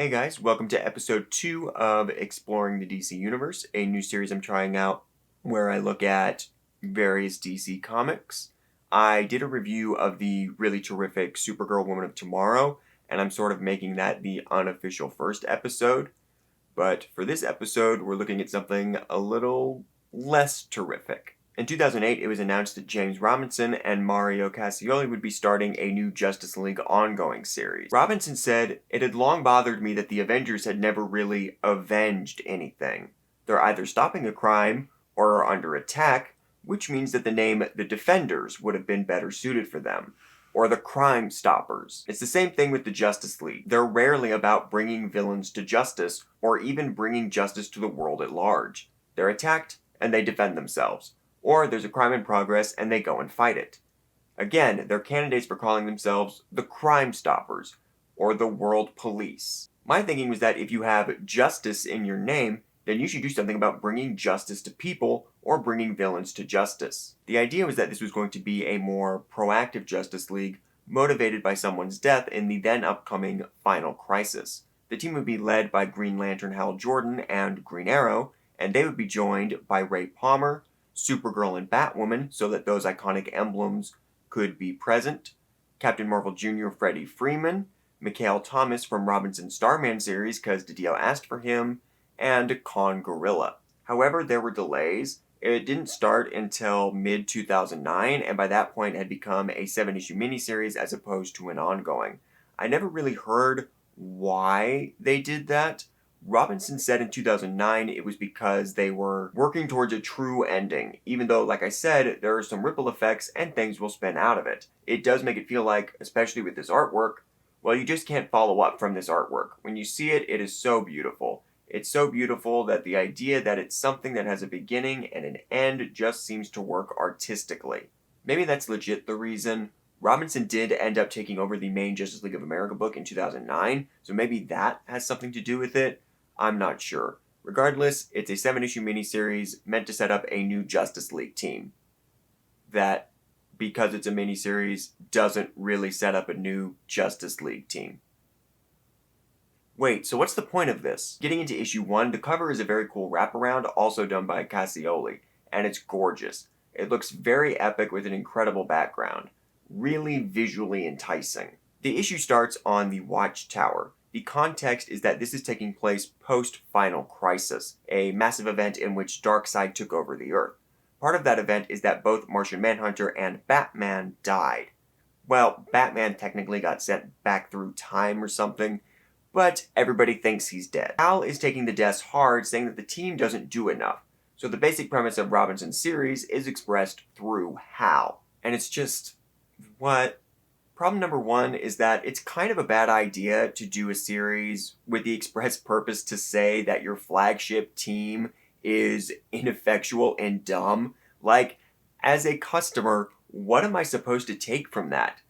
Hey guys, welcome to episode 2 of Exploring the DC Universe, a new series I'm trying out where I look at various DC comics. I did a review of the really terrific Supergirl Woman of Tomorrow, and I'm sort of making that the unofficial first episode. But for this episode, we're looking at something a little less terrific. In 2008, it was announced that James Robinson and Mario Cassioli would be starting a new Justice League ongoing series. Robinson said, "It had long bothered me that the Avengers had never really avenged anything. They're either stopping a crime or are under attack, which means that the name The Defenders would have been better suited for them. Or the Crime Stoppers. It's the same thing with the Justice League. They're rarely about bringing villains to justice or even bringing justice to the world at large. They're attacked and they defend themselves. Or there's a crime in progress and they go and fight it. Again, they're candidates for calling themselves the Crime Stoppers or the World Police." My thinking was that if you have justice in your name, then you should do something about bringing justice to people or bringing villains to justice. The idea was that this was going to be a more proactive Justice League motivated by someone's death in the then upcoming Final Crisis. The team would be led by Green Lantern Hal Jordan and Green Arrow, and they would be joined by Ray Palmer, Supergirl and Batwoman, so that those iconic emblems could be present, Captain Marvel Jr. Freddie Freeman, Mikhail Thomas from Robinson's Starman series because Didio asked for him, and Con Gorilla. However, there were delays. It didn't start until mid-2009, and by that point had become a 7-issue miniseries as opposed to an ongoing. I never really heard why they did that. Robinson said in 2009 it was because they were working towards a true ending, even though, like I said, there are some ripple effects and things will spin out of it. It does make it feel like, especially with this artwork, well, you just can't follow up from this artwork. When you see it, it is so beautiful. It's so beautiful that the idea that it's something that has a beginning and an end just seems to work artistically. Maybe that's legit the reason. Robinson did end up taking over the main Justice League of America book in 2009, so maybe that has something to do with it. I'm not sure. Regardless, it's a 7-issue miniseries meant to set up a new Justice League team. That, because it's a miniseries, doesn't really set up a new Justice League team. Wait, so what's the point of this? Getting into issue 1, the cover is a very cool wraparound, also done by Cassioli, and it's gorgeous. It looks very epic with an incredible background. Really visually enticing. The issue starts on the Watchtower. The context is that this is taking place post-Final Crisis, a massive event in which Darkseid took over the Earth. Part of that event is that both Martian Manhunter and Batman died. Well, Batman technically got sent back through time or something, but everybody thinks he's dead. Hal is taking the deaths hard, saying that the team doesn't do enough. So the basic premise of Robinson's series is expressed through Hal. And it's just, what? Problem number 1 is that it's kind of a bad idea to do a series with the express purpose to say that your flagship team is ineffectual and dumb. Like, as a customer, what am I supposed to take from that?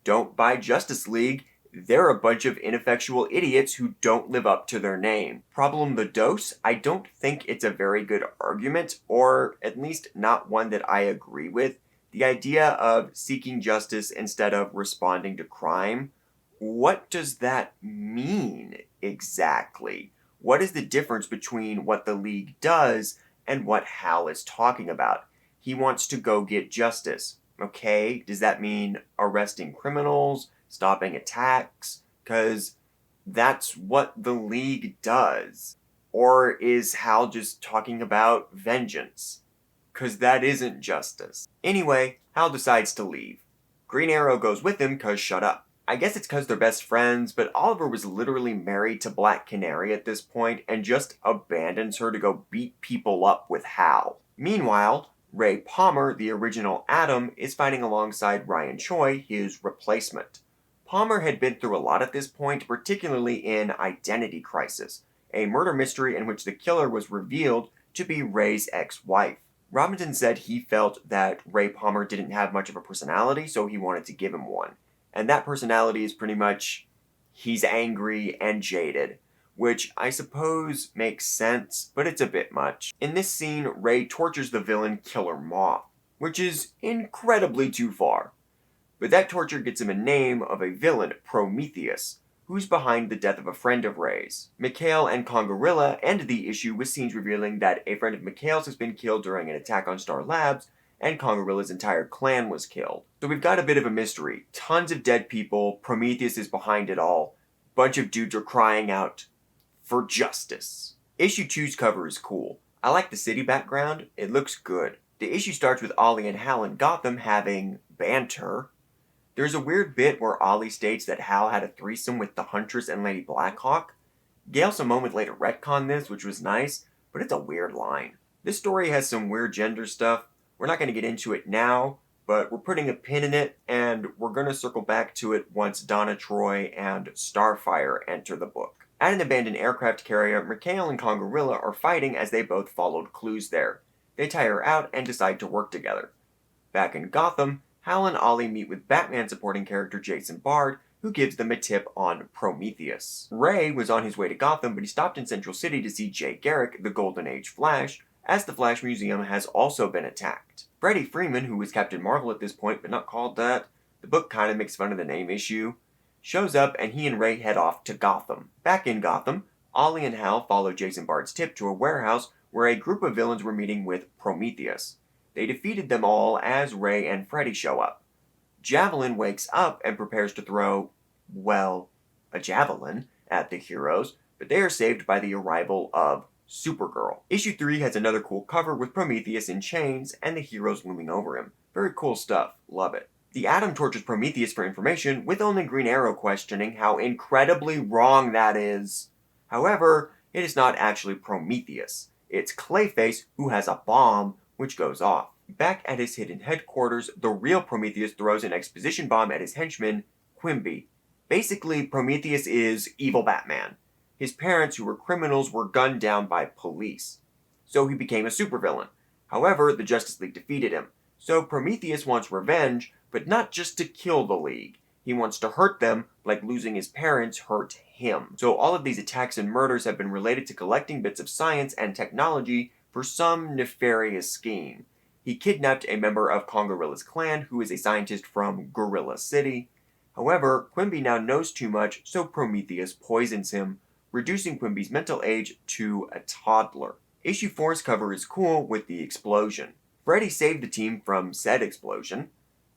Don't buy Justice League. They're a bunch of ineffectual idiots who don't live up to their name. Problem the dose? I don't think it's a very good argument, or at least not one that I agree with. The idea of seeking justice instead of responding to crime, what does that mean exactly? What is the difference between what the League does and what Hal is talking about? He wants to go get justice. Okay, does that mean arresting criminals, stopping attacks? Because that's what the League does. Or is Hal just talking about vengeance? Because that isn't justice. Anyway, Hal decides to leave. Green Arrow goes with him because shut up. I guess it's because they're best friends, but Oliver was literally married to Black Canary at this point and just abandons her to go beat people up with Hal. Meanwhile, Ray Palmer, the original Atom, is fighting alongside Ryan Choi, his replacement. Palmer had been through a lot at this point, particularly in Identity Crisis, a murder mystery in which the killer was revealed to be Ray's ex-wife. Robinson said he felt that Ray Palmer didn't have much of a personality, so he wanted to give him one. And that personality is pretty much, he's angry and jaded, which I suppose makes sense, but it's a bit much. In this scene, Ray tortures the villain Killer Moth, which is incredibly too far. But that torture gets him a name of a villain, Prometheus, who's behind the death of a friend of Ray's. Mikhail and Congarilla end the issue with scenes revealing that a friend of Mikhail's has been killed during an attack on Star Labs, and Congarilla's entire clan was killed. So we've got a bit of a mystery. Tons of dead people, Prometheus is behind it all, bunch of dudes are crying out for justice. Issue 2's cover is cool. I like the city background, it looks good. The issue starts with Ollie and Hal in Gotham having banter. There's a weird bit where Ollie states that Hal had a threesome with the Huntress and Lady Blackhawk. Gale's a moment later retconned this, which was nice, but it's a weird line. This story has some weird gender stuff. We're not going to get into it now, but we're putting a pin in it, and we're going to circle back to it once Donna Troy and Starfire enter the book. At an abandoned aircraft carrier, Mikhail and Congarilla are fighting as they both followed clues there. They tire out and decide to work together. Back in Gotham, Hal and Ollie meet with Batman supporting character Jason Bard, who gives them a tip on Prometheus. Ray was on his way to Gotham, but he stopped in Central City to see Jay Garrick, the Golden Age Flash, as the Flash Museum has also been attacked. Freddie Freeman, who was Captain Marvel at this point but not called that, the book kind of makes fun of the name issue, shows up and he and Ray head off to Gotham. Back in Gotham, Ollie and Hal follow Jason Bard's tip to a warehouse where a group of villains were meeting with Prometheus. They defeated them all as Ray and Freddy show up. Javelin wakes up and prepares to throw, well, a javelin at the heroes, but they are saved by the arrival of Supergirl. Issue 3 has another cool cover with Prometheus in chains and the heroes looming over him. Very cool stuff. Love it. The Atom tortures Prometheus for information, with only Green Arrow questioning how incredibly wrong that is. However, it is not actually Prometheus. It's Clayface who has a bomb, which goes off. Back at his hidden headquarters, the real Prometheus throws an exposition bomb at his henchman, Quimby. Basically, Prometheus is evil Batman. His parents, who were criminals, were gunned down by police. So he became a supervillain. However, the Justice League defeated him. So Prometheus wants revenge, but not just to kill the League. He wants to hurt them, like losing his parents hurt him. So all of these attacks and murders have been related to collecting bits of science and technology for some nefarious scheme. He kidnapped a member of Congarilla's clan, who is a scientist from Gorilla City. However, Quimby now knows too much, so Prometheus poisons him, reducing Quimby's mental age to a toddler. Issue 4's cover is cool with the explosion. Freddy saved the team from said explosion.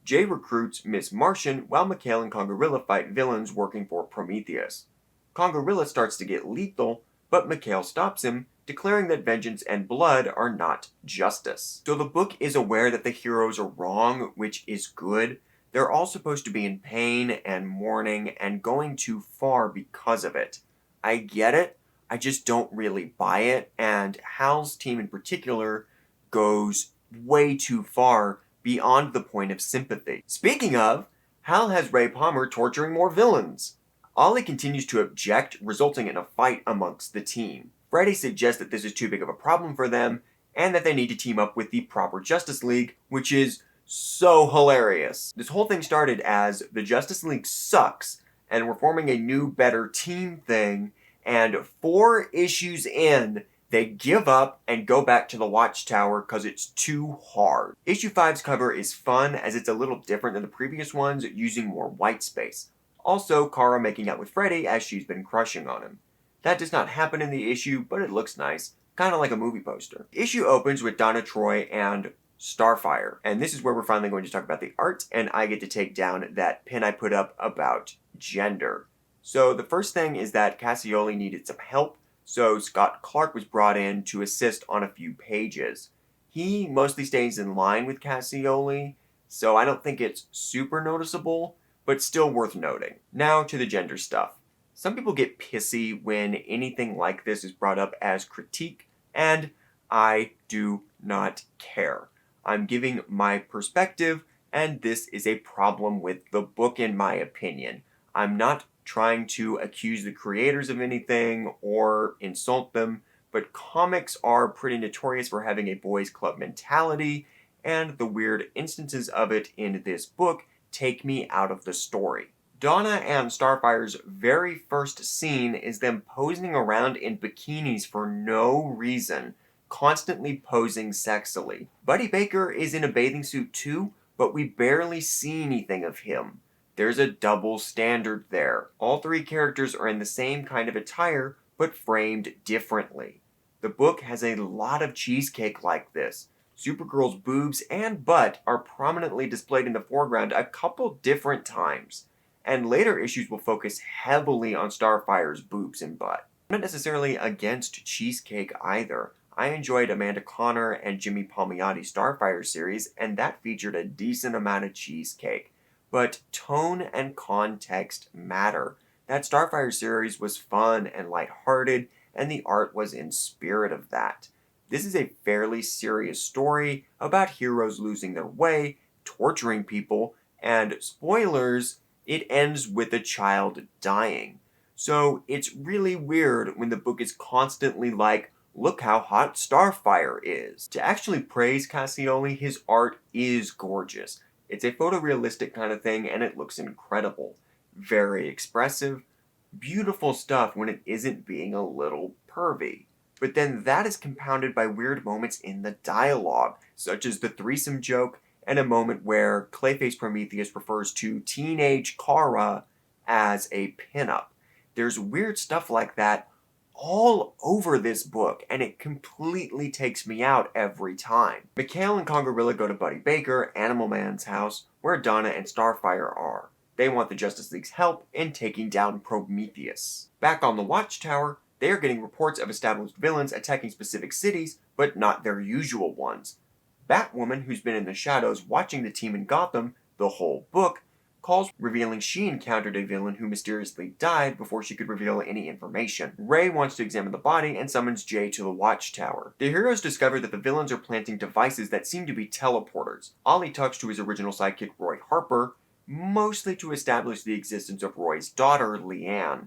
Jay recruits Miss Martian while Mikhail and Congarilla fight villains working for Prometheus. Congarilla starts to get lethal, but Mikhail stops him, declaring that vengeance and blood are not justice. So the book is aware that the heroes are wrong, which is good. They're all supposed to be in pain and mourning and going too far because of it. I get it, I just don't really buy it, and Hal's team in particular goes way too far beyond the point of sympathy. Speaking of, Hal has Ray Palmer torturing more villains. Ollie continues to object, resulting in a fight amongst the team. Freddy suggests that this is too big of a problem for them, and that they need to team up with the proper Justice League, which is so hilarious. This whole thing started as the Justice League sucks, and we're forming a new, better team thing, and 4 issues in, they give up and go back to the Watchtower because it's too hard. Issue 5's cover is fun, as it's a little different than the previous ones, using more white space. Also, Kara making out with Freddy as she's been crushing on him. That does not happen in the issue, but it looks nice, kind of like a movie poster. The issue opens with Donna Troy and Starfire, and this is where we're finally going to talk about the art, and I get to take down that pin I put up about gender. So the first thing is that Cassioli needed some help, so Scott Clark was brought in to assist on a few pages. He mostly stays in line with Cassioli, so I don't think it's super noticeable, but still worth noting. Now to the gender stuff. Some people get pissy when anything like this is brought up as critique, and I do not care. I'm giving my perspective, and this is a problem with the book in my opinion. I'm not trying to accuse the creators of anything or insult them, but comics are pretty notorious for having a boys club mentality, and the weird instances of it in this book take me out of the story. Donna and Starfire's very first scene is them posing around in bikinis for no reason, constantly posing sexily. Buddy Baker is in a bathing suit too, but we barely see anything of him. There's a double standard there. All three characters are in the same kind of attire, but framed differently. The book has a lot of cheesecake like this. Supergirl's boobs and butt are prominently displayed in the foreground a couple different times, and later issues will focus heavily on Starfire's boobs and butt. I'm not necessarily against cheesecake either. I enjoyed Amanda Conner and Jimmy Palmiotti's Starfire series, and that featured a decent amount of cheesecake. But tone and context matter. That Starfire series was fun and lighthearted, and the art was in spirit of that. This is a fairly serious story about heroes losing their way, torturing people, and spoilers, it ends with a child dying. So it's really weird when the book is constantly like, look how hot Starfire is. To actually praise Cassioli, his art is gorgeous. It's a photorealistic kind of thing and it looks incredible. Very expressive, beautiful stuff when it isn't being a little pervy. But then that is compounded by weird moments in the dialogue, such as the threesome joke and a moment where Clayface Prometheus refers to teenage Kara as a pinup. There's weird stuff like that all over this book, and it completely takes me out every time. Mikhail and Congarilla go to Buddy Baker, Animal Man's house, where Donna and Starfire are. They want the Justice League's help in taking down Prometheus. Back on the Watchtower, they are getting reports of established villains attacking specific cities, but not their usual ones. Batwoman, who's been in the shadows watching the team in Gotham the whole book, calls, revealing she encountered a villain who mysteriously died before she could reveal any information. Ray wants to examine the body and summons Jay to the Watchtower. The heroes discover that the villains are planting devices that seem to be teleporters. Ollie talks to his original sidekick Roy Harper, mostly to establish the existence of Roy's daughter, Leanne.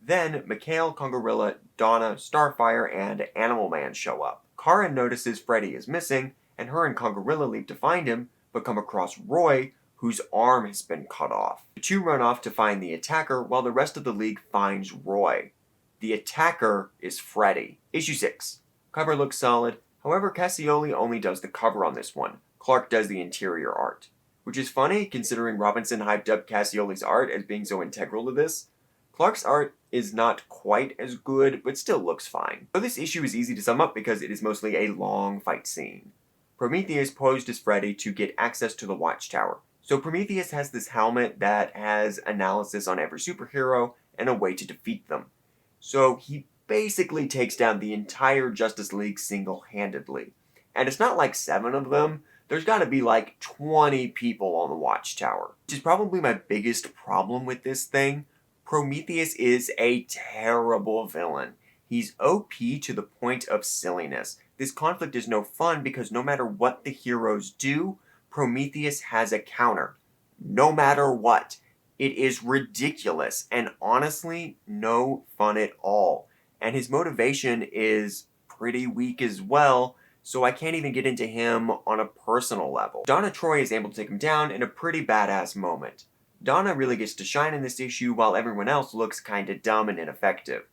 Then, Mikhail, Congarilla, Donna, Starfire, and Animal Man show up. Kara notices Freddy is missing, and her and Congarilla leave to find him, but come across Roy, whose arm has been cut off. The two run off to find the attacker, while the rest of the League finds Roy. The attacker is Freddy. Issue 6. Cover looks solid, however Cassioli only does the cover on this one. Clark does the interior art. Which is funny, considering Robinson hyped up Cassioli's art as being so integral to this. Clark's art is not quite as good, but still looks fine. So this issue is easy to sum up because it is mostly a long fight scene. Prometheus posed as Freddy to get access to the Watchtower. So Prometheus has this helmet that has analysis on every superhero and a way to defeat them. So he basically takes down the entire Justice League single-handedly. And it's not like 7 of them. There's got to be like 20 people on the Watchtower. Which is probably my biggest problem with this thing. Prometheus is a terrible villain. He's OP to the point of silliness. This conflict is no fun because no matter what the heroes do, Prometheus has a counter. No matter what. It is ridiculous and honestly no fun at all. And his motivation is pretty weak as well, so I can't even get into him on a personal level. Donna Troy is able to take him down in a pretty badass moment. Donna really gets to shine in this issue while everyone else looks kinda dumb and ineffective.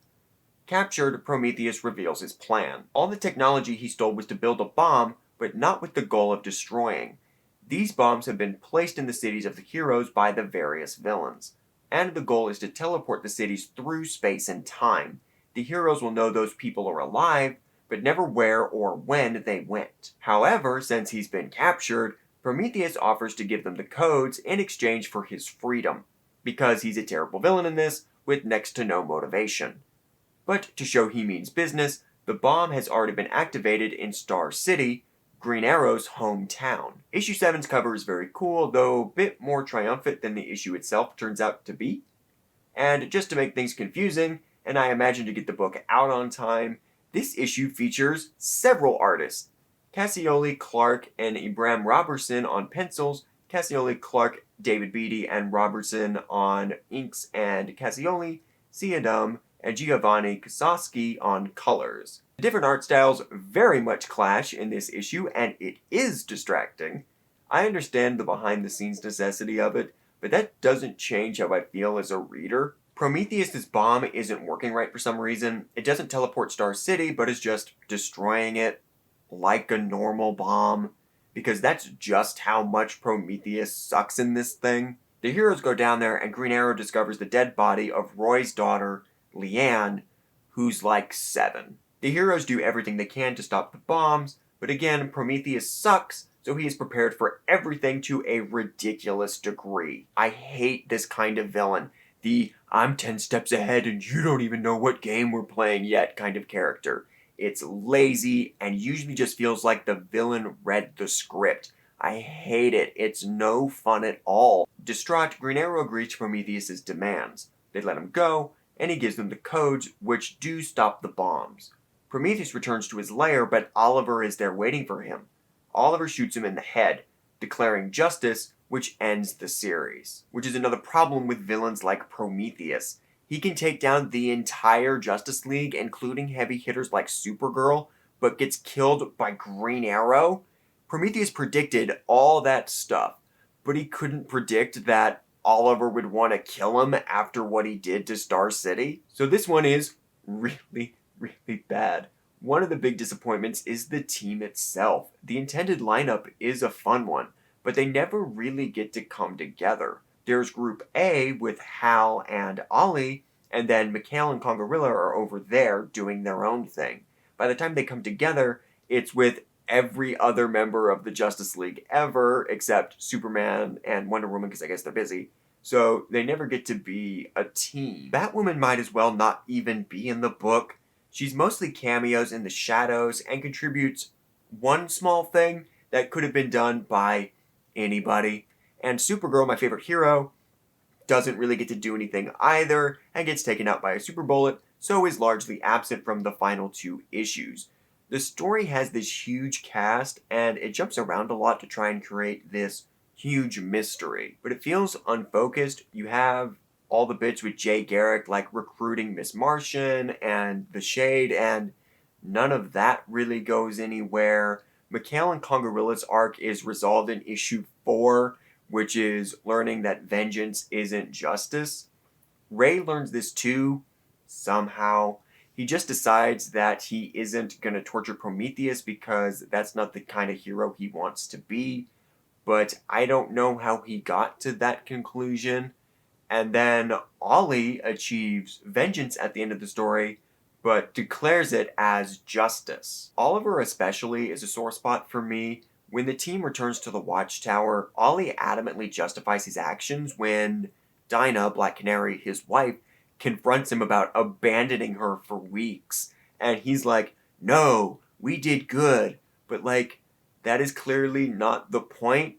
Captured, Prometheus reveals his plan. All the technology he stole was to build a bomb, but not with the goal of destroying. These bombs have been placed in the cities of the heroes by the various villains, and the goal is to teleport the cities through space and time. The heroes will know those people are alive, but never where or when they went. However, since he's been captured, Prometheus offers to give them the codes in exchange for his freedom, because he's a terrible villain in this, with next to no motivation. But to show he means business, the bomb has already been activated in Star City, Green Arrow's hometown. Issue 7's cover is very cool, though a bit more triumphant than the issue itself turns out to be. And just to make things confusing, and I imagine to get the book out on time, this issue features several artists. Cassioli, Clark, and Ibrahim Robertson on pencils, Cassioli, Clark, David Beatty, and Robertson on inks, and Cassioli, Siadam, and Giovanni Kosowski on colors. The different art styles very much clash in this issue, and it is distracting. I understand the behind-the-scenes necessity of it, but that doesn't change how I feel as a reader. Prometheus' bomb isn't working right for some reason. It doesn't teleport Star City, but is just destroying it like a normal bomb, because that's just how much Prometheus sucks in this thing. The heroes go down there, and Green Arrow discovers the dead body of Roy's daughter, Leanne, who's like 7. The heroes do everything they can to stop the bombs, but again, Prometheus sucks, so he is prepared for everything to a ridiculous degree. I hate this kind of villain. The I'm 10 steps ahead and you don't even know what game we're playing yet kind of character. It's lazy and usually just feels like the villain read the script. I hate it. It's no fun at all. Distraught, Green Arrow agrees to Prometheus' demands. They let him go, and he gives them the codes which do stop the bombs. Prometheus returns to his lair, but Oliver is there waiting for him. Oliver shoots him in the head, declaring justice, which ends the series. Which is another problem with villains like Prometheus. He can take down the entire Justice League, including heavy hitters like Supergirl, but gets killed by Green Arrow? Prometheus predicted all that stuff, but he couldn't predict that Oliver would want to kill him after what he did to Star City. So this one is really, really bad. One of the big disappointments is the team itself. The intended lineup is a fun one, but they never really get to come together. There's Group A with Hal and Ollie, and then Mikhail and Congarilla are over there doing their own thing. By the time they come together, it's with every other member of the Justice League ever, except Superman and Wonder Woman, because I guess they're busy. So they never get to be a team. Batwoman might as well not even be in the book. She's mostly cameos in the shadows and contributes one small thing that could have been done by anybody. And Supergirl, my favorite hero, doesn't really get to do anything either and gets taken out by a super bullet, so is largely absent from the final 2 issues. The story has this huge cast, and it jumps around a lot to try and create this huge mystery. But it feels unfocused. You have all the bits with Jay Garrick, like recruiting Miss Martian and the Shade, and none of that really goes anywhere. Mikhail and Congorilla's arc is resolved in issue 4, which is learning that vengeance isn't justice. Ray learns this too, somehow. He just decides that he isn't going to torture Prometheus because that's not the kind of hero he wants to be. But I don't know how he got to that conclusion. And then Ollie achieves vengeance at the end of the story, but declares it as justice. Oliver especially is a sore spot for me. When the team returns to the Watchtower, Ollie adamantly justifies his actions when Dinah, Black Canary, his wife, confronts him about abandoning her for weeks. And he's like, no, we did good. But like, that is clearly not the point.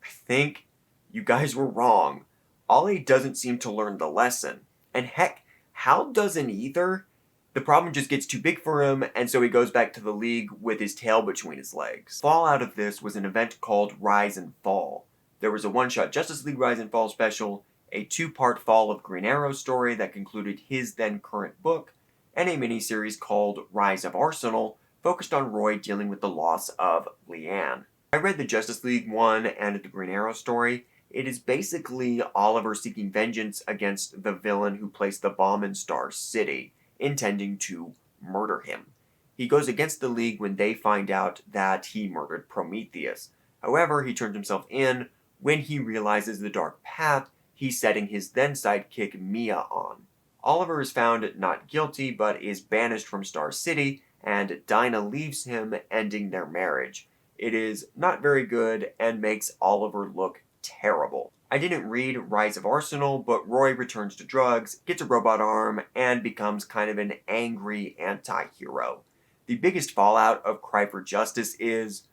I think you guys were wrong. Ollie doesn't seem to learn the lesson. And heck, Hal doesn't either. The problem just gets too big for him, and so he goes back to the League with his tail between his legs. Fallout of this was an event called Rise and Fall. There was a one-shot Justice League Rise and Fall special, a 2-part Fall of Green Arrow story that concluded his then-current book, and a miniseries called Rise of Arsenal, focused on Roy dealing with the loss of Leanne. I read the Justice League one and the Green Arrow story. It is basically Oliver seeking vengeance against the villain who placed the bomb in Star City, intending to murder him. He goes against the League when they find out that he murdered Prometheus. However, he turns himself in when he realizes the dark path he's setting his then sidekick Mia on. Oliver is found not guilty, but is banished from Star City, and Dinah leaves him, ending their marriage. It is not very good and makes Oliver look terrible. I didn't read Rise of Arsenal, but Roy returns to drugs, gets a robot arm, and becomes kind of an angry anti-hero. The biggest fallout of Cry for Justice is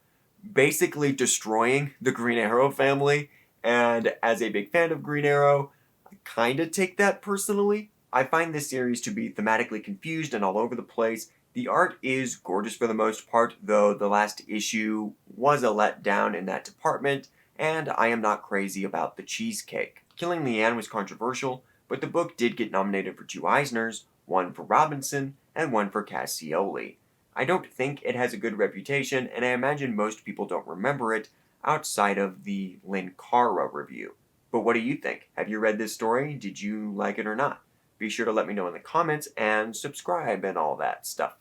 basically destroying the Green Arrow family, and as a big fan of Green Arrow, I kinda take that personally. I find this series to be thematically confused and all over the place. The art is gorgeous for the most part, though the last issue was a letdown in that department, and I am not crazy about the cheesecake. Killing Leanne was controversial, but the book did get nominated for 2 Eisners, one for Robinson and one for Cassioli. I don't think it has a good reputation, and I imagine most people don't remember it outside of the Linkara review. But what do you think? Have you read this story? Did you like it or not? Be sure to let me know in the comments and subscribe and all that stuff.